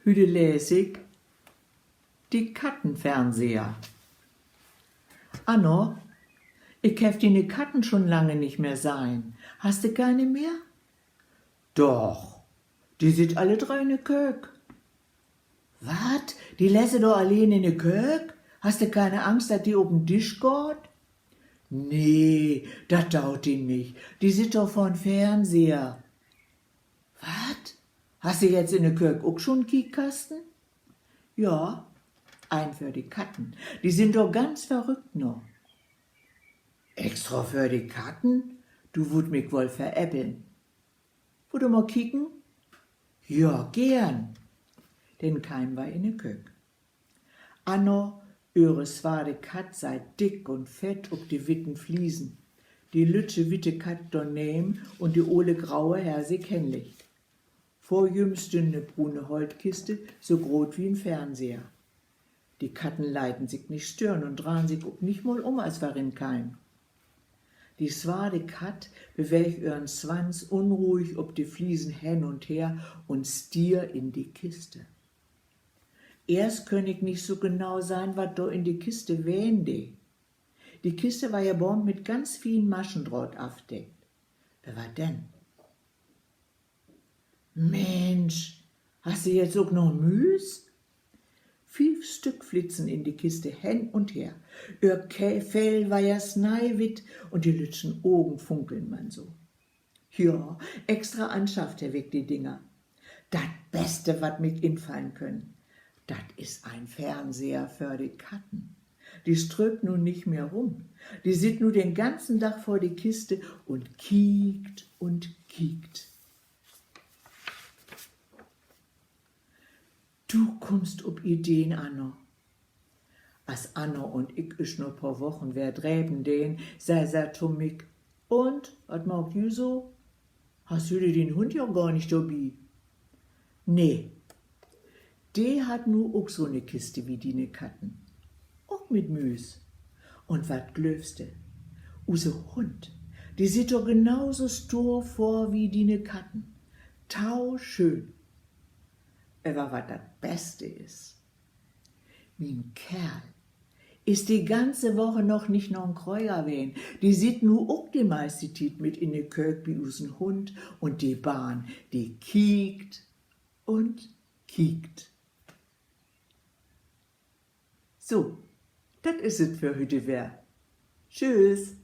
Hüde läsig, die Kattenfernseher. Anno, ich hef die Katten schon lange nicht mehr sein. Hast du keine mehr? Doch, die sind alle drei in de Kök. Wat? Die lässe doch allein in de Kök? Hast du keine Angst, dass die oben Tisch geht? Nee, dat dauert die nicht. Die sit doch vor'n Fernseher. Wat? Hast du jetzt in de Kök auch schon einen Kiekkasten? Ja, ein für die Katten. Die sind doch ganz verrückt noch. Extra für die Katten? Du würd mich wohl veräppeln. Würd du mal kicken? Ja, gern. Denn kein war in de Kök. Anno, eure swade Kat sei dick und fett ob die witten Fliesen. Die lütsche witte Kat daneben und die ole graue Herr sie kennlicht. Vorjüngst ne brune Holtkiste, so groß wie ein Fernseher. Die Katten leiten sich nicht stören und drehen sich auch nicht mal als warin kein. Die swade Kat bewegt ihren Schwanz unruhig ob die Fliesen hin und her und stier in die Kiste. Erst könnt ich nicht so genau sein, was da in die Kiste wähnde. Die Kiste war ja bond mit ganz vielen Maschendraht aufdeckt. Wer war denn? Mensch, hast du jetzt auch noch Müs? 5 Stück flitzen in die Kiste hin und her. Ihr Fell war ja sneiwit und die lütschen Augen funkeln man so. Ja, extra anschafft der Weg die Dinger. Dat Beste, wat mit infallen können. Dat is ein Fernseher für die Katten. Die ströbt nun nicht mehr rum. Die sit nur den ganzen Tag vor die Kiste und kiekt und kiekt. Du kommst ob Ideen, Anno. As Anno und ich isch nur paar Wochen wer dräben den, sei to mich. Und, wat mag du so? Hast du dir den Hund ja gar nicht dabei? Nee, die hat nu auch so ne Kiste wie die ne Katten. Auch mit Müs. Und wat glöfste? Use Hund, die sieht doch genauso stur vor wie die ne Katten. Tauschön. Aber wat dat Beste is, mein Kerl ist die ganze Woche noch nicht noch ein Kreuer wehen. Die sieht nu auch die meiste Tiet mit in de Kök wie usen Hund und die Bahn, die kiekt und kiekt. So, dat is es für heute wär. Tschüss.